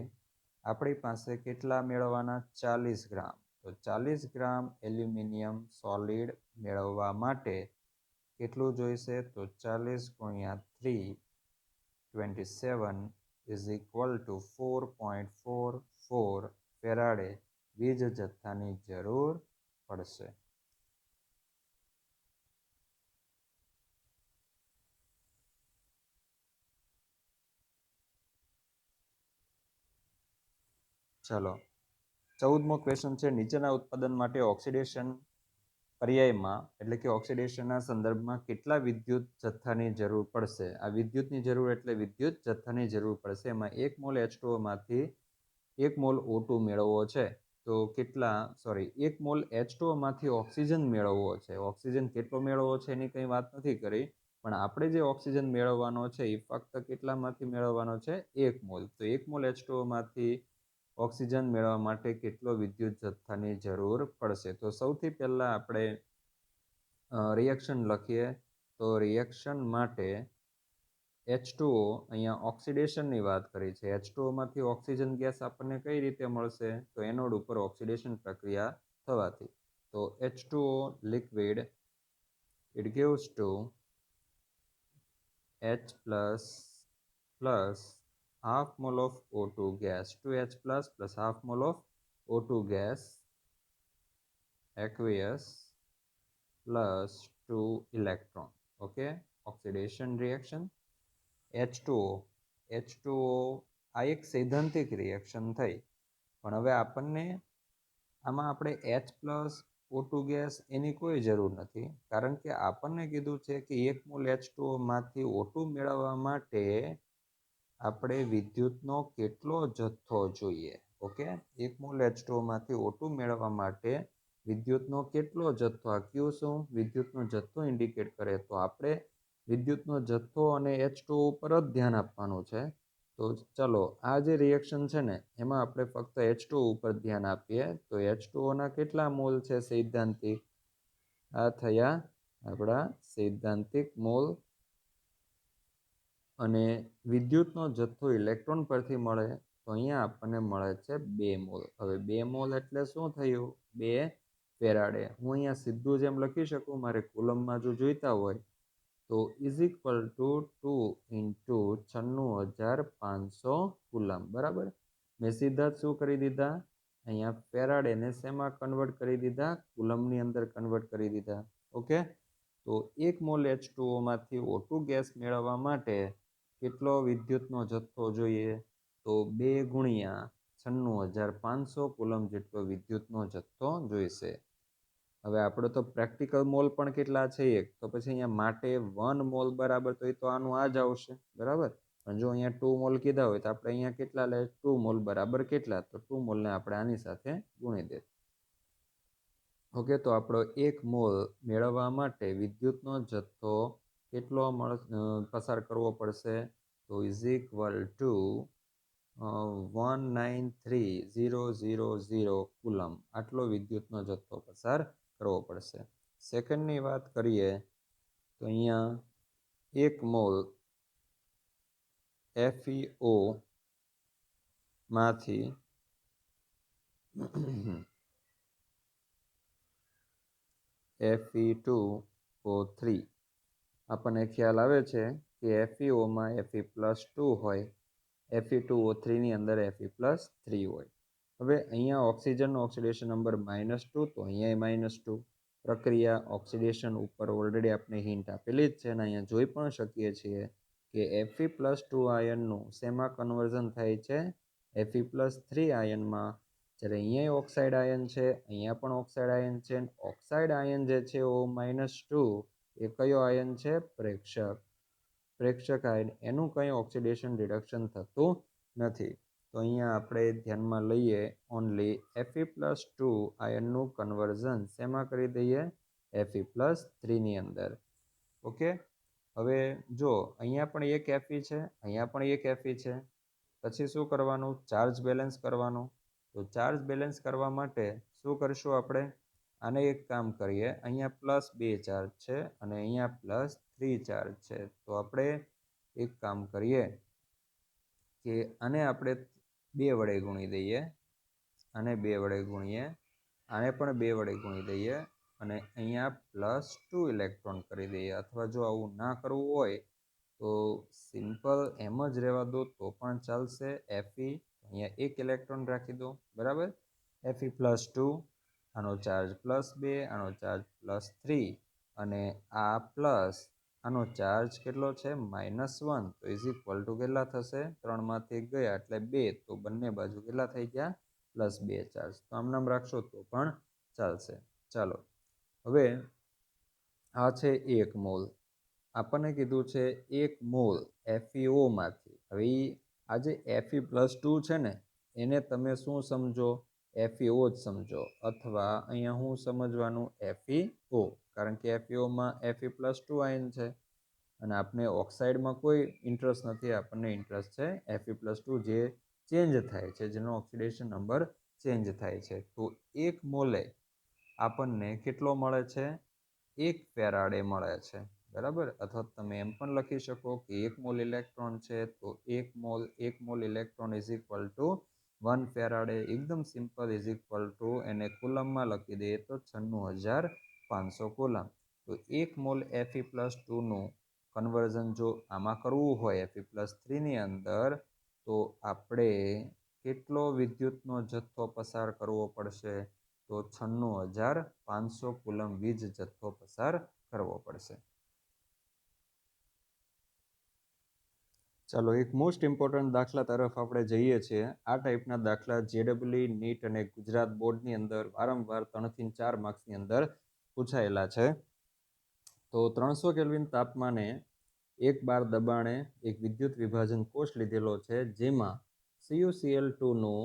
આપણી પાસે કેટલા મેળવવાના? 40 ગ્રામ. તો 40 ગ્રામ એલ્યુમિનિયમ સોલિડ મેળવવા માટે કેટલું જોઈશે? તો 40 ગુણ્યા 3 27 is equal to 4.44 ફેરાડે વીજ જથ્થાની જરૂર પડશે. ચલો, 14મો ક્વેશ્ચન છે. નીચેના ઉત્પાદન માટે ઓક્સિડેશન પર્યાયમાં એટલે કે ઓક્સિડેશનના સંદર્ભમાં કેટલા વિદ્યુત જથ્થાની જરૂર પડશે? આ વિદ્યુતની જરૂર એટલે વિદ્યુત જથ્થાની જરૂર પડશે. એમાં 1 મોલ H2O માંથી 1 મોલ O2 મેળવવો છે. તો કેટલા 1 મોલ H2O માંથી ઓક્સિજન મેળવવો છે. ઓક્સિજન કેટલો મેળવવો છે એની કંઈ વાત નથી કરી, પણ આપણે જે ઓક્સિજન મેળવવાનો છે એ ફક્ત કેટલામાંથી મેળવવાનો છે? 1 મોલ. તો 1 મોલ H2O માંથી ઓક્સિજન મેળવવા માટે કેટલો વિદ્યુત જથ્થાની જરૂર પડશે? તો સૌથી પહેલાં આપણે રિએક્શન લખીએ. તો રિએક્શન માટે H2O, અહીંયા ઓક્સિડેશનની વાત કરી છે. H2O માંથી ઓક્સિજન ગેસ આપણને કઈ રીતે મળશે? તો એનોડ ઉપર ઓક્સિડેશન પ્રક્રિયા થવાથી. તો H2O liquid, it gives to H plus half mole of O2 gas, 2H plus half mole of O2 gas aqueous plus 2 electron. Okay, oxidation reaction. H2O આ એક સૈદ્ધાંતિક રિએક્શન થઈ, પણ હવે આપણને આમાં આપણે H પ્લસ O2 ગેસ એની કોઈ જરૂર નથી, કારણ કે આપણને કીધું છે કે 1 મોલ H2O માંથી O2 મેળવવા માટે આપણે વિદ્યુતનો કેટલો જથ્થો જોઈએ. ઓકે, 1 મોલ H2O માંથી O2 મેળવવા માટે વિદ્યુતનો કેટલો જથ્થો? આ Q શું? વિદ્યુતનો જથ્થો ઇન્ડિકેટ કરે. તો આપણે વિદ્યુતનો જથ્થો અને H2O ઉપર જ ધ્યાન આપવાનું છે. તો ચલો, આ જે રિએક્શન છે ને એમાં આપણે ફક્ત H2O ઉપર ધ્યાન આપીએ. તો H2O ના કેટલા મોલ છે સૈદ્ધાંતિક? આ થયા આપણા સૈદ્ધાંતિક મોલ. અને વિદ્યુતનો જથ્થો ઇલેક્ટ્રોન પરથી મળે તો અહીંયા આપણને મળે છે 2 મોલ. હવે 2 મોલ એટલે શું થયું? 2 ફેરાડે. હું અહીંયા સીધું જ એમ લખી શકું. મારે કુલમમાં જો જોઈતા હોય તો is equal two 2 into 96,500 coulomb. બરાબર, મેં સીધા જ શું કરી દીધા, અહીંયા ફેરાડેને શેમાં કન્વર્ટ કરી દીધા, કુલમની અંદર કન્વર્ટ કરી દીધા. ઓકે, તો 1 મોલ H2O માંથી O2 ગેસ મેળવવા માટે કેટલો વિદ્યુતનો જથ્થો જોઈએ, તો 2 ગુણ્યા 96,500 કુલમ જેટલો વિદ્યુતનો જથ્થો જોઈશે. હવે આપણે તો પ્રેક્ટિકલ મોલ પણ કેટલા છે 1, તો પછી અહીંયા માટે 1 મોલ બરાબર તો એ તો આનું આ જ આવશે. બરાબર, પણ જો અહીંયા 2 મોલ કીધા હોય તો આપણે અહીંયા કેટલા લે, 2 મોલ બરાબર કેટલા, તો 2 મોલને આપણે આની સાથે ગુણી દે. ઓકે, તો આપણો 1 મોલ મેળવવા માટે વિદ્યુતનો જથ્થો કેટલો પસાર કરવો પડશે, તો ઇઝ ઇક્વલ ટુ 193,000 કુલમ આટલો વિદ્યુતનો જથ્થો પસાર કરવો પડશે. સેકન્ડની વાત કરીએ તો અહીંયા 1 મોલ FeO માંથી Fe2O3 આપણને ખ્યાલ આવે છે કે FeO માં Fe+2 હોય, Fe2O3 ની અંદર Fe+3 હોય. હવે અહીંયા ઓક્સિજનનો ઓક્સિડેશન નંબર -2, તો અહીંયા -2. પ્રક્રિયા ઓક્સિડેશન ઉપર ઓલરેડી આપણે હિન્ટ આપેલી જ છે અને અહીંયા જોઈ પણ શકીએ છીએ કે Fe+2 આયનનું શેમાં કન્વર્ઝન થાય છે, Fe+3 આયનમાં. જ્યારે અહીંયા ઓક્સાઇડ આયન છે, અહીંયા પણ ઓક્સાઇડ આયન છે. ઓક્સાઇડ આયન જે છે O-2 એ કયો આયન છે, પ્રેક્ષક આયન. એનું કંઈ ઓક્સિડેશન રિડક્શન થતું નથી. તો અહીંયા આપણે ધ્યાનમાં લઈએ ઓનલી Fe+2 આયનનું કન્વર્ઝન શેમાં કરી દઈએ, Fe+3 ની અંદર. ઓકે, હવે જો અહીંયા પણ એક Fe છે, અહીંયા પણ એક Fe છે. પછી શું કરવાનું, ચાર્જ બેલેન્સ કરવાનું. તો ચાર્જ બેલેન્સ કરવા માટે શું કરશું આપણે, આને એક કામ કરીએ, અહીંયા +2 ચાર્જ છે અને અહીંયા +3 ચાર્જ છે. તો આપણે એક કામ કરીએ કે આને આપણે 2 વડે ગુણી દઈએ, આને 2 વડે ગુણીએ, આને પણ 2 વડે ગુણી દઈએ અને અહીંયા +2 ઇલેક્ટ્રોન કરી દઈએ. અથવા જો આવું ના કરવું હોય તો સિમ્પલ એમ જ રહેવા દો તો પણ ચાલશે. Fe અહીંયા 1 ઇલેક્ટ્રોન રાખી દો. બરાબર, Fe+2, આનો ચાર્જ +2, આનો ચાર્જ +3 અને આ પ્લસ આનો ચાર્જ કેટલો છે, -1. તો ઇઝ ઇક્વલ ટુ કેટલા થશે, 3 માંથી 1 ગયા એટલે 2. તો બંને બાજુ કેટલા થઈ ગયા, +2 ચાર્જ. તો આમ નામ રાખશો તો પણ ચાલશે. ચાલો, હવે આ છે 1 મોલ. આપણને કીધું છે 1 મોલ FeO માંથી. હવે આ જે Fe+2 છે ને એને તમે શું સમજો, FeO જ સમજો, અથવા અહીંયા હું સમજવાનું FeO, કારણ કે FeO માં Fe+2 આયન છે અને આપણે ઓક્સાઇડમાં કોઈ ઇન્ટરેસ્ટ નથી. આપણને ઇન્ટરેસ્ટ છે Fe+2 જે ચેન્જ થાય છે, જેનો ઓક્સિડેશન નંબર ચેન્જ થાય છે. તો 1 મોલે આપણને કેટલો મળે છે, 1 ફેરાડે મળે છે. બરાબર, અથવા તમે એમ પણ લખી શકો કે 1 મોલ ઇલેક્ટ્રોન છે તો 1 mole electron is equal to 1 faraday. એકદમ સિમ્પલ, ઇઝ ઇક્વલ ટુ એને કુલમમાં લખી દઈએ તો 96,500 કુલમ. તો 1 મોલ Fe+2 નું કન્વર્ઝન જો આમાં કરવું હોય Fe+3 ની અંદર, તો આપણે કેટલો વિદ્યુતનો જથ્થો પસાર કરવો પડશે, તો 96,500 કુલમ વીજ જથ્થો પસાર કરવો પડશે. ચાલો, એક મોસ્ટ ઇમ્પોર્ટન્ટ દાખલા તરફ આપણે જઈએ છીએ. આ ટાઈપના દાખલા JEE, નીટ અને ગુજરાત બોર્ડની અંદર વારંવાર 3 થી 4 માર્ક્સની અંદર પૂછાયેલા છે. તો 300 કેલ્વિન તાપમાને 1 બાર દબાણે એક વિદ્યુત વિભાજન કોષ લીધેલો છે, જેમાં CuCl2 નું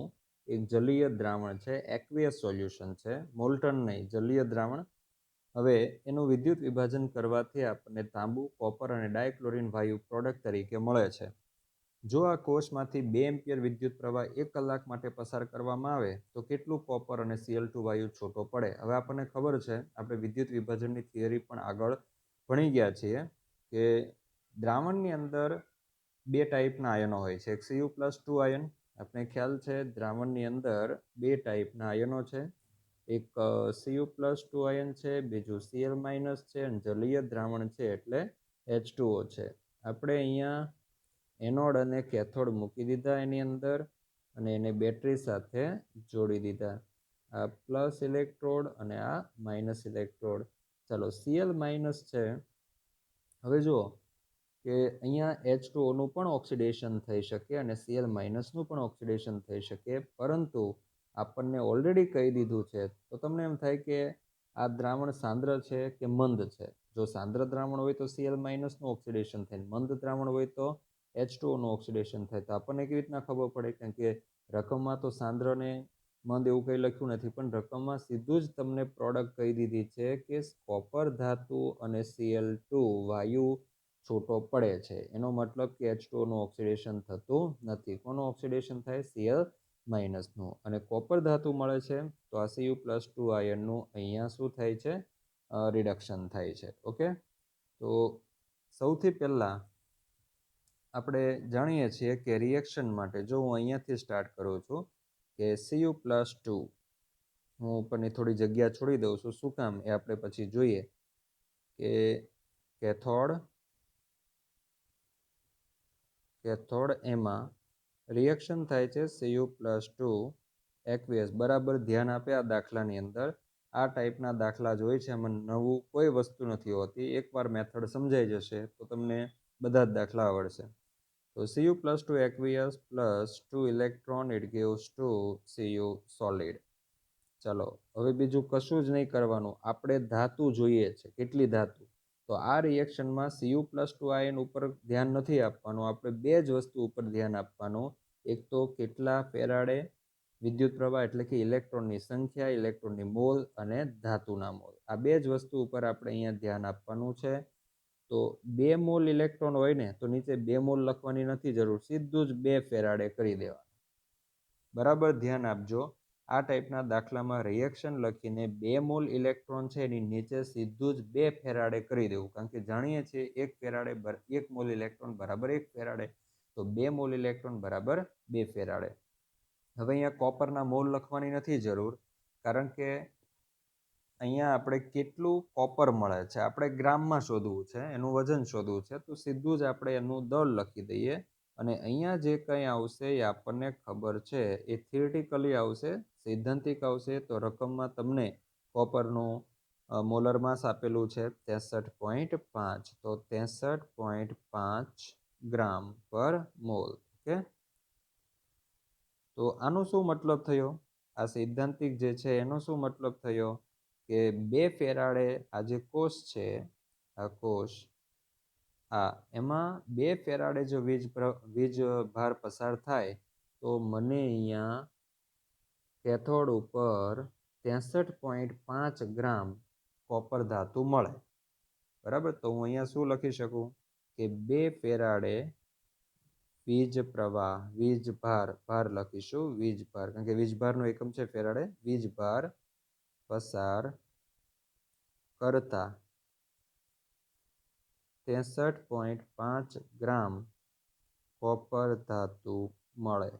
એક જલીય દ્રાવણ છે, એક્વિયસ સોલ્યુશન છે, મોલ્ટન નહીં, જલીય દ્રાવણ. હવે એનું વિદ્યુત વિભાજન કરવાથી આપણને તાંબુ, કોપર અને ડાયક્લોરિન વાયુ પ્રોડક્ટ તરીકે મળે છે. જો આ કોષમાંથી 2 એમ્પિયર વિદ્યુત પ્રવાહ 1 કલાક માટે પસાર કરવામાં આવે તો કેટલું કોપર અને Cl2 વાયુ છૂટો પડે. હવે આપણને ખબર છે, આપણે વિદ્યુત વિભાજનની થિયરી પણ આગળ ભણી ગયા છીએ કે દ્રાવણની અંદર 2 ટાઈપના આયનો હોય છે. એક Cu+2 આયન, આપણે ખ્યાલ છે દ્રાવણની અંદર 2 ટાઈપના આયનો છે. એક Cu+2 આયન છે, બીજું Cl- છે અને જલીય દ્રાવણ છે એટલે H2O છે. આપણે અહીંયા એનોડ અને કેથોડ મૂકી દીધા એની અંદર અને એને બેટરી સાથે જોડી દીધા. આ પ્લસ ઇલેક્ટ્રોડ અને આ માઇનસ ઇલેક્ટ્રોડ. ચાલો Cl માઇનસ છે. હવે જુઓ કે અહીંયા H2O નું પણ ઓક્સિડેશન થઈ શકે અને Cl માઇનસનું પણ ઓક્સિડેશન થઈ શકે, પરંતુ આપણને ઓલરેડી કહી દીધું છે તો તમને એમ થાય કે આ દ્રાવણ સાંદ્ર છે કે મંદ છે. જો સાંદ્ર દ્રાવણ હોય તો Cl માઇનસનું ઓક્સિડેશન થાય, મંદ દ્રાવણ હોય તો H2O નું ઓક્સિડેશન થાય. તો આપણને કેવી રીતના ખબર પડે? કારણ કે રકમમાં તો સાંદ્ર ને મંદ એવું કંઈ લખ્યું નથી, પણ રકમમાં સીધું જ તમને પ્રોડક્ટ કહી દીધી છે કે કોપર ધાતુ અને Cl2 વાયુ છૂટો પડે છે. એનો મતલબ કે H2O નું ઓક્સિડેશન થતું નથી. કોનું ઓક્સિડેશન થાય? Cl માઇનસનું. અને કોપર ધાતુ મળે છે તો આ Cu+2 આયનનું અહીંયા શું થાય છે? રિડક્શન થાય છે. ઓકે, તો સૌથી પહેલાં આપણે જાણીએ છીએ કે રિએક્શન માટે જો હું અહીંયાથી સ્ટાર્ટ કરું છું કે Cu+2, હું ઉપરની થોડી જગ્યા છોડી દઉં છું. શું કામ એ આપણે પછી જોઈએ. કે કેથોડ એમાં રિએક્શન થાય છે Cu+2 aqueous. બરાબર ધ્યાન આપે આ દાખલાની અંદર. આ ટાઈપના દાખલા જ હોય છે, એમાં નવું કોઈ વસ્તુ નથી હોતી. એકવાર મેથડ સમજાઈ જશે તો તમને બધા જ દાખલા આવડશે. તો Cu+2 aqueous plus 2 electron it gives to Cu solid. ચાલો હવે બીજું કશું જ નહીં કરવાનું, આપણે ધાતુ જોઈએ છે. કેટલી ધાતુ? તો આ રિએક્શનમાં Cu+2 આયન ઉપર ધ્યાન નથી આપવાનું, આપણે બે જ વસ્તુ ઉપર ધ્યાન આપવાનું. એક તો કેટલા ફેરાડે વિદ્યુત પ્રવાહ એટલે કે ઇલેક્ટ્રોનની સંખ્યા, ઇલેક્ટ્રોનની મોલ અને ધાતુના મોલ. આ બે જ વસ્તુ ઉપર આપણે અહીંયા ધ્યાન આપવાનું છે. તો 2 મોલ ઇલેક્ટ્રોન હોય ને તો નીચે 2 મોલ લખવાની નથી જરૂર, સીધું જ 2 ફેરાડે કરી દેવાનું. બરાબર ધ્યાન આપજો. આ ટાઈપના દાખલામાં રિએક્શન લખીને 2 મોલ ઇલેક્ટ્રોન છે એની નીચે સીધું જ 2 ફેરાડે કરી દેવું, કારણ કે જાણીએ છીએ 1 મોલ ઇલેક્ટ્રોન બરાબર 1 ફેરાડે. તો 2 મોલ ઇલેક્ટ્રોન બરાબર 2 ફેરાડે. હવે અહીંયા કોપરના મોલ લખવાની નથી જરૂર, કારણ કે અહીંયા આપણે કેટલું કોપર મળે છે આપણે ગ્રામમાં શોધવું છે, એનું વજન શોધવું છે. તો સીધું જ આપણે એનું દળ લખી દઈએ અને અહીંયા જે કંઈ આવશે એ આપણને ખબર છે, એ થિયરિટિકલી આવશે, સૈદ્ધાંતિક આવશે. તો રકમમાં તમને કોપરનું મોલર માસ આપેલું છે 63.5. તો 63.5 ગ્રામ પર મોલ. ઓકે, તો આનો શું મતલબ થયો? આ સૈદ્ધાંતિક જે છે એનો શું મતલબ થયો? કે 2 ફેરાડે આ જે કોષ છે, આ કોષ એમાં 2 ફેરાડે જો વીજ ભાર પસાર થાય તો મને અહીંયા કેથોડ ઉપર 63.5 ગ્રામ કોપર ધાતુ મળે. બરાબર, તો હું અહીંયા શું લખી શકું કે 2 ફેરાડે વીજ પ્રવાહ, વીજ ભાર લખીશું, વીજ ભાર, કારણ કે વીજ ભારનો એકમ છે ફેરાડે. વીજ ભાર પસાર કરતા 63.5 ગ્રામ કોપર ધાતુ મળે.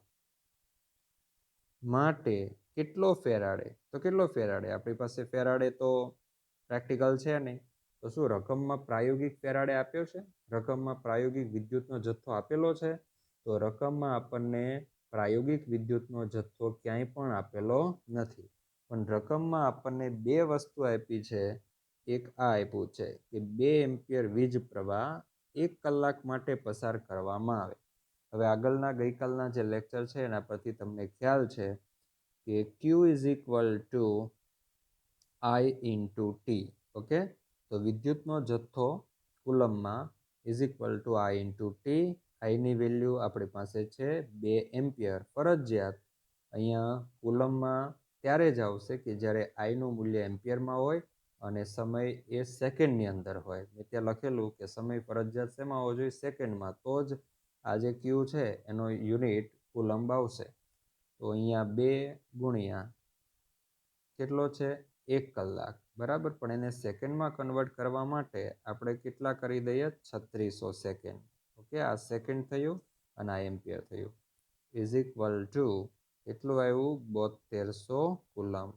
માટે કેટલો ફેરાડે? તો કેટલો ફેરાડે? આપણી પાસે ફેરાડે તો પ્રેક્ટિકલ છે નહીં, તો શું રકમમાં પ્રાયોગિક ફેરાડે આપ્યો છે? રકમમાં પ્રાયોગિક વિદ્યુતનો જથ્થો આપેલો છે? તો રકમમાં આપણને પ્રાયોગિક વિદ્યુતનો જથ્થો ક્યાંય પણ આપેલો નથી, પણ રકમમાં આપણને બે વસ્તુ આપી છે. એક આ આપ્યું છે કે 2 એમ્પિયર વીજ પ્રવાહ 1 કલાક માટે પસાર કરવામાં આવે. હવે આગળના ગઈકાલના જે લેક્ચર છે એના પરથી તમને ખ્યાલ છે કે Q is equal to I into T. Okay, તો વિદ્યુતનો જથ્થો કુલમમાં is equal to I into T. આઈની વેલ્યુ આપણી પાસે છે 2 એમ્પિયર. ફરજિયાત અહીંયા કુલમમાં ત્યારે જ આવશે કે જ્યારે આઈનું મૂલ્ય એમ્પિયરમાં હોય અને સમય એ સેકન્ડની અંદર હોય. મેં ત્યાં લખેલું કે સમય ફરજિયાત શેમાં હોવો જોઈએ? સેકન્ડમાં. તો જ આ જે ક્યુ છે એનો યુનિટ કુલંબ આવશે. તો અહીંયા 2 ગુણ્યા કેટલો છે? 1 કલાક. બરાબર, પણ એને સેકન્ડમાં કન્વર્ટ કરવા માટે આપણે કેટલા કરી દઈએ? 3600 સેકન્ડ. ઓકે, આ સેકન્ડ થયું અને આ એમ્પિયર થયું. ઇઝ ઇક્વલ ટુ કેટલું આવ્યું? 7200 કુલંબ.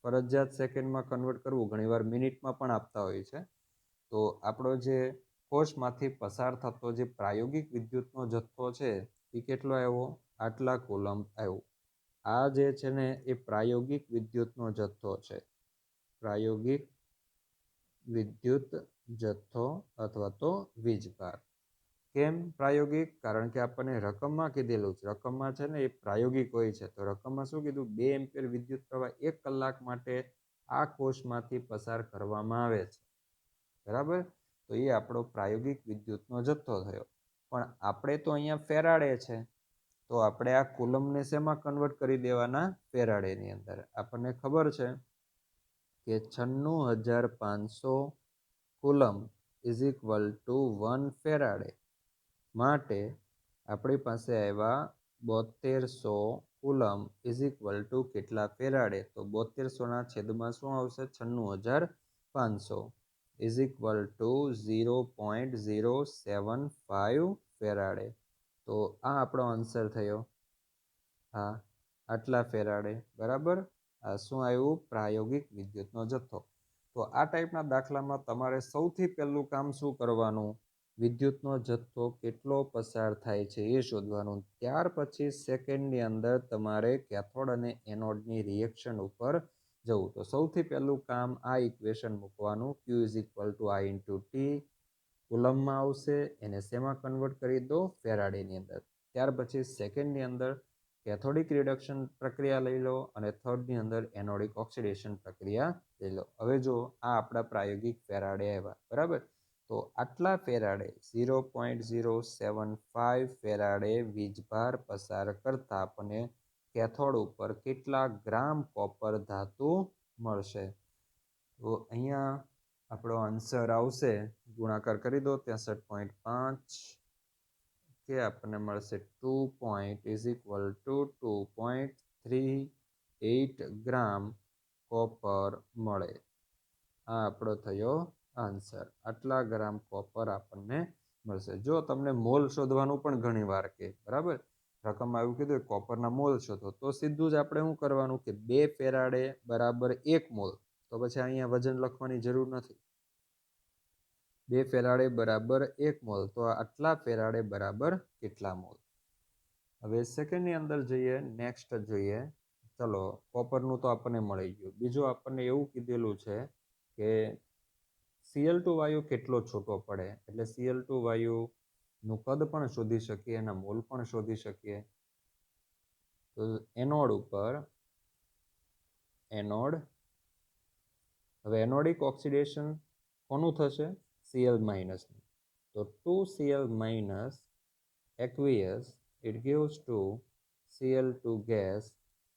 ફરજિયાત સેકન્ડમાં કન્વર્ટ કરવું, ઘણીવાર મિનિટમાં પણ આપતા હોય છે. તો આપણો જે કોષમાંથી પસાર થતો જે પ્રાયોગિક વિદ્યુતનો જથ્થો છે એ કેટલો આવ્યો? આટલા કુલમ આવ્યો. આ જે છે ને એ પ્રાયોગિક વિદ્યુતનો જથ્થો છે. પ્રાયોગિક વિદ્યુત જથ્થો અથવા તો વીજભાર. કેમ પ્રાયોગિક? કારણ કે આપણને રકમમાં કીધેલું છે. રકમમાં છે ને એ પ્રાયોગિક હોય છે. તો રકમમાં શું કીધું? 2 એમ્પિયર વિદ્યુત પ્રવાહ 1 કલાક માટે આ કોષમાંથી પસાર કરવામાં આવે છે. બરાબર? તો એ આપણો પ્રાયોગિક વિદ્યુતનો જથ્થો થયો. પણ આપણે તો અહીંયા ફેરાડે છે, તો આપણે આ કુલમને શેમાં કન્વર્ટ કરી દેવાના? ફેરાડેની અંદર. આપણને ખબર છે કે 96,500 coulomb is equal to 1 faraday. માટે આપણી પાસે આવ્યા 7200 કુલમ ઇઝ ઇક્વલ ટુ કેટલા ફેરાડે? તો 7200ના છેદમાં શું આવશે? 96,500 ઇઝ ઇક્વલ ટુ 0.075 ફેરાડે. તો આ આપણો આન્સર થયો. હા, આટલા ફેરાડે. બરાબર? આ શું આવ્યું? પ્રાયોગિક વિદ્યુતનો જથ્થો. તો આ ટાઈપના દાખલામાં તમારે સૌથી પહેલું કામ શું કરવાનું? વિદ્યુતનો જથ્થો કેટલો પસાર થાય છે એ શોધવાનું. ત્યાર પછી સેકન્ડની અંદર તમારે કેથોડ અને એનોડની રિએક્શન ઉપર જવું. તો સૌથી પહેલું કામ આ ઇક્વેશન મૂકવાનું. Q is equal to I into T કુલમમાં આવશે. એને શેમાં કન્વર્ટ કરી દો? ફેરાડેની અંદર. ત્યાર પછી સેકન્ડની અંદર કેથોડિક રિડક્શન પ્રક્રિયા લઈ લો અને થર્ડની અંદર એનોડિક ઓક્સિડેશન પ્રક્રિયા લઈ લો. હવે જો આ આપણા પ્રાયોગિક ફેરાડે આવ્યા. બરાબર? તો આટલા ફેરાડે 0.075 ફેરાડે વીજભાર પસાર કરતા આપણને કેથોડ ઉપર કેટલા ગ્રામ કોપર ધાતુ મળશે? તો અહીંયા આપણો આન્સર આવશે, ગુણાકાર કરી દો 63.5 કે આપણને મળશે 2.38 ગ્રામ કોપર મળે. આ આપણો થયો આન્સર. આટલા ગ્રામ કોપર આપણને મળશે. જો તમને મોલ શોધવાનું પણ ઘણી વાર કે, બરાબર, રકમમાં એવું કીધું કોપરના મોલ શોધો, તો સીધું જ આપણે શું કરવાનું કે 2 ફેરાડે બરાબર 1 મોલ. તો પછી અહીંયા વજન લખવાની જરૂર નથી. 2 ફેરાડે બરાબર 1 મોલ. તો આટલા ફેરાડે બરાબર કેટલા મોલ? હવે સેકન્ડની અંદર જઈએ, નેક્સ્ટ જોઈએ. ચલો, કોપરનું તો આપણને મળી ગયું. બીજું આપણને એવું કીધેલું છે કે Cl2 વાયુ કેટલો છૂટો પડે. એટલે Cl2 વાયુનું કદ પણ શોધી શકીએ, એના મોલ પણ શોધી શકીએ. તો એનોડ ઉપર એનોડ, હવે એનોડિક ઓક્સિડેશન કોનું થશે? Cl minus. તો 2Cl minus aqueous, it gives to Cl2 gas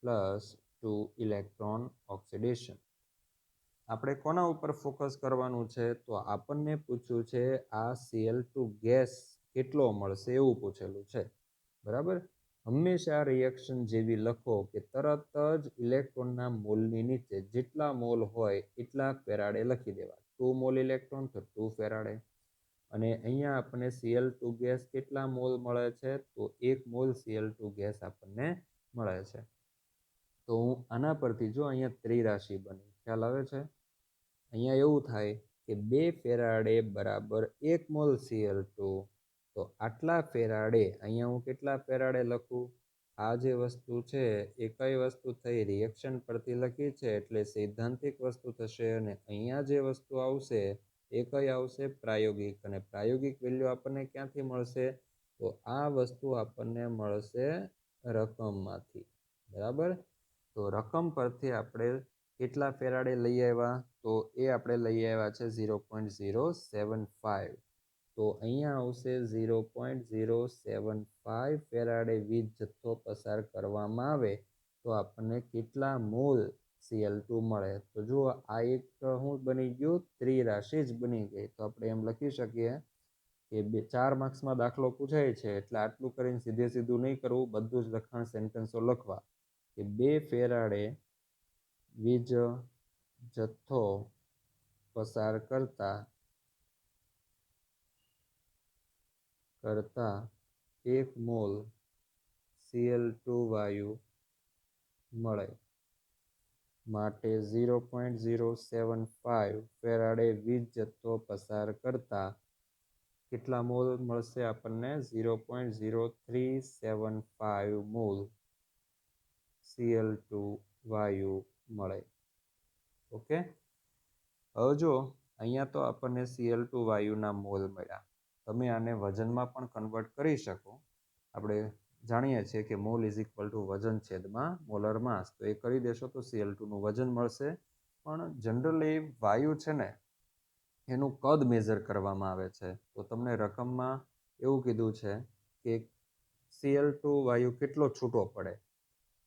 plus 2 electron oxidation. આપણે કોના ઉપર ફોકસ કરવાનું છે? તો આપણને પૂછ્યું છે આ Cl2 ગેસ કેટલો મળશે એવું પૂછેલું છે. બરાબર? હંમેશા રિએક્શન જેવી લખો કે તરત જ ઇલેક્ટ્રોનના મોલની નીચે જેટલા મોલ હોય એટલા ફેરાડે લખી દેવા. 2 મોલ ઇલેક્ટ્રોન તો 2 ફેરાડે. અને અહીંયા આપણને Cl2 ગેસ કેટલા મોલ મળે છે? તો 1 મોલ Cl2 ગેસ આપણને મળે છે. તો હું આના પરથી જો અહીંયા ત્રિરાશિ બની, ખ્યાલ આવે છે? અહીંયા એવું થાય કે 2 ફેરાડે બરાબર 1 મોલ Cl2. તો આટલા ફેરાડે, અહીંયા હું કેટલા ફેરાડે લખું? આ જે વસ્તુ છે એ કઈ વસ્તુ થઈ? રિએક્શન પરથી લખી છે એટલે સૈદ્ધાંતિક વસ્તુ થશે. અને અહીંયા જે વસ્તુ આવશે એ કઈ આવશે? પ્રાયોગિક. અને પ્રાયોગિક વેલ્યુ આપણને ક્યાંથી મળશે? તો આ વસ્તુ આપણને મળશે રકમમાંથી. બરાબર? તો રકમ પરથી આપણે કેટલા ફેરાડે લઈ આવ્યા? તો એ આપણે લઈ આવ્યા છે 0.075. તો અહીંયા આવશે 0.075 ફેરાડે વીજ જથ્થો પસાર કરવામાં આવે તો આપણને કેટલા મોલ Cl2 મળે. તો જુઓ, આ એક શું બની ગયું? ત્રિરાશિ જ બની ગઈ. તો આપણે એમ લખી શકીએ કે 4 માર્ક્સમાં દાખલો પૂછાય છે એટલે આટલું કરીને સીધું નહીં કરવું, બધું જ લખાણ સેન્ટેન્સો લખવા કે 2 ફેરાડે વીજ જથ્થો પસાર કરતા 1 મોલ Cl2 વાયુ મળે. માટે 0.075 ફેરાડે વીજ જથ્થો પસાર કરતા કેટલા મોલ મળશે આપણને? 0.0375 મોલ Cl2 વાયુ મળે. ઓકે, હવે જો અહીંયા તો આપણને Cl2 વાયુના મોલ મળ્યા. તમે આને વજનમાં પણ કન્વર્ટ કરી શકો. આપણે જાણીએ છીએ કે મોલ ઇઝ ઇક્વલ ટુ વજન છેદમાં મોલર માસ, તો એ કરી દેશો તો Cl2 નું વજન મળશે. પણ જનરલી વાયુ છે ને એનું કદ મેઝર કરવામાં આવે છે. તો તમને રકમમાં એવું કીધું છે કે Cl2 વાયુ કેટલો છૂટો પડે,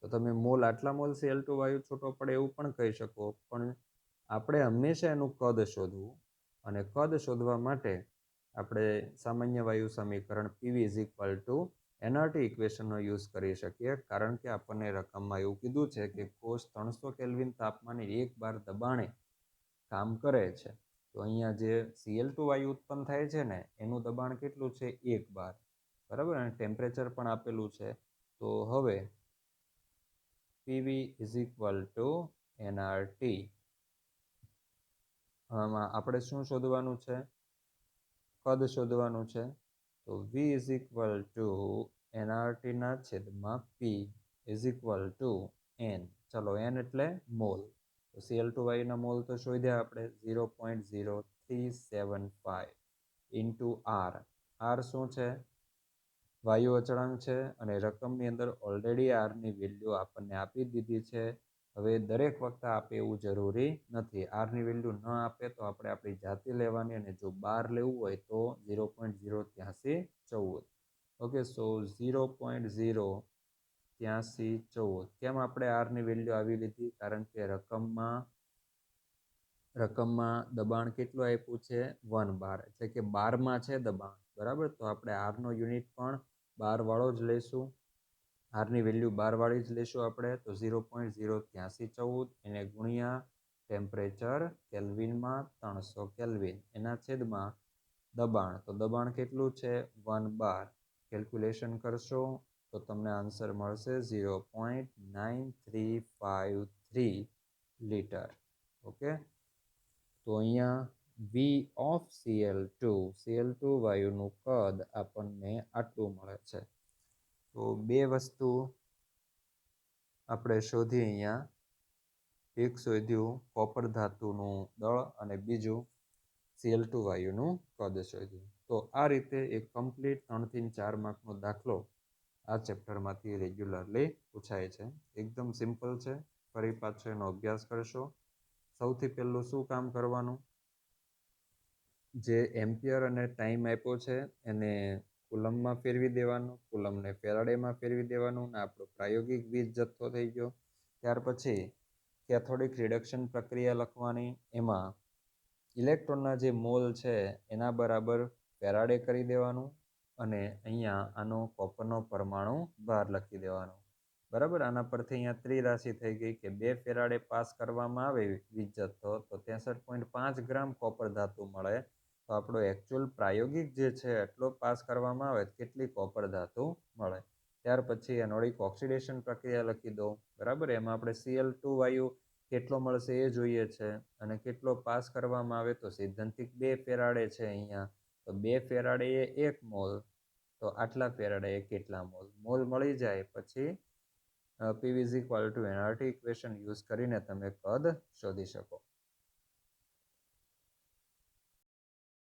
તો તમે મોલ આટલા મોલ Cl2 વાયુ છૂટો પડે એવું પણ કહી શકો. પણ આપણે હંમેશા એનું કદ શોધવું, અને કદ શોધવા માટે આપણે સામાન્ય વાયુ સમીકરણ PV is equal to nRT ઇક્વેશનનો યુઝ કરી શકીએ. કારણ કે આપણને રકમમાં એવું કીધું છે કે કોષ 300 કેલ્વિન તાપમાને 1 બાર દબાણે કામ કરે છે. તો અહીંયા જે Cl2 વાયુ ઉત્પન્ન થાય છે ને એનું દબાણ કેટલું છે? 1 બાર, બરાબર, અને ટેમ્પરેચર પણ આપેલું છે. તો હવે PV is equal to nRT, આમાં આપણે શું શોધવાનું છે? કદ શોધવાનું છે. તો V is equal to nRT ના છેદમાં P is equal two n. ચલો, n એટલે મોલ. તો Cl2 વાયુના મોલ તો શોધ્યા આપણે, 0.0375 ઇન્ટુ R. R શું છે? વાયુ અચળાંક છે, અને રકમની અંદર ઓલરેડી આરની વેલ્યુ આપણને આપી દીધી છે. હવે દરેક વખતે આપે એવું જરૂરી નથી. આરની વેલ્યુ ન આપે તો આપણે આપણી જાતે લેવાની, અને જો 12 લેવું હોય તો 0.08314. ઓકે, સો 0.08314. કેમ આપણે આરની વેલ્યુ આવી લીધી? કારણ કે રકમમાં દબાણ કેટલું આપ્યું છે? 1 બાર, એટલે કે 12માં છે દબાણ, બરાબર. તો આપણે આરનો યુનિટ પણ 12 વાળો જ લઈશું. આરની વેલ્યુ 12 વાળી જ લઈશું આપણે. તો 0.08314 એને ગુણ્યા ટેમ્પરેચર કેલ્વિનમાં 300 કેલ્વિન, એના છેદમાં દબાણ. તો દબાણ કેટલું છે? 1 બાર. કેલ્ક્યુલેશન કરશો તો તમને આન્સર મળશે 0.9353 લીટર. ઓકે, તો અહીંયા V ઓફ Cl2 વાયુનું કદ આપણને આટલું મળે છે. તો બે વસ્તુ આપણે શોધી અહીંયા. એક શોધ્યું કોપર ધાતુનું દળ, અને બીજું Cl2 વાયુનું કદ શોધ્યું. તો આ રીતે એક કમ્પ્લીટ 3 થી 4 માર્કનો દાખલો આ ચેપ્ટરમાંથી રેગ્યુલરલી પૂછાય છે. એકદમ સિમ્પલ છે. ફરી પાછો એનો અભ્યાસ કરશો. સૌથી પહેલું શું કામ કરવાનું? જે એમ્પિયર અને ટાઈમ આપ્યો છે એને કુલમમાં ફેરવી દેવાનું, કુલમને ફેરાડેમાં ફેરવી દેવાનું, અને આપણો પ્રાયોગિક વીજ જથ્થો થઈ ગયો. ત્યાર પછી કેથોડિક રિડક્શન પ્રક્રિયા લખવાની. એમાં ઇલેક્ટ્રોનના જે મોલ છે એના બરાબર ફેરાડે કરી દેવાનું, અને અહીંયા આનો કોપરનો પરમાણુ ભાર લખી દેવાનો, બરાબર. આના પરથી અહીંયા ત્રિરાશિ થઈ ગઈ કે 2 ફેરાડે પાસ કરવામાં આવે વીજ જથ્થો તો 63.5 ગ્રામ કોપર ધાતુ મળે. તો આપણો એકચ્યુઅલ પ્રાયોગિક જે છે એટલો પાસ કરવામાં આવે કેટલી કોપર ધાતુ મળે. ત્યાર પછી એનોડિક ઓક્સિડેશન પ્રક્રિયા લખી દો, બરાબર. એમાં આપણે Cl2 વાયુ કેટલો મળશે એ જોઈએ છે, અને કેટલો પાસ કરવામાં આવે તો સૈદ્ધાંતિક 2 ફેરાડે છે અહીંયા. તો 2 ફેરાડે એ 1 મોલ, તો આટલા ફેરાડે એ કેટલા મોલ? મોલ મળી જાય પછી PV is equal to nRT equation use કરીને તમે કદ શોધી શકો.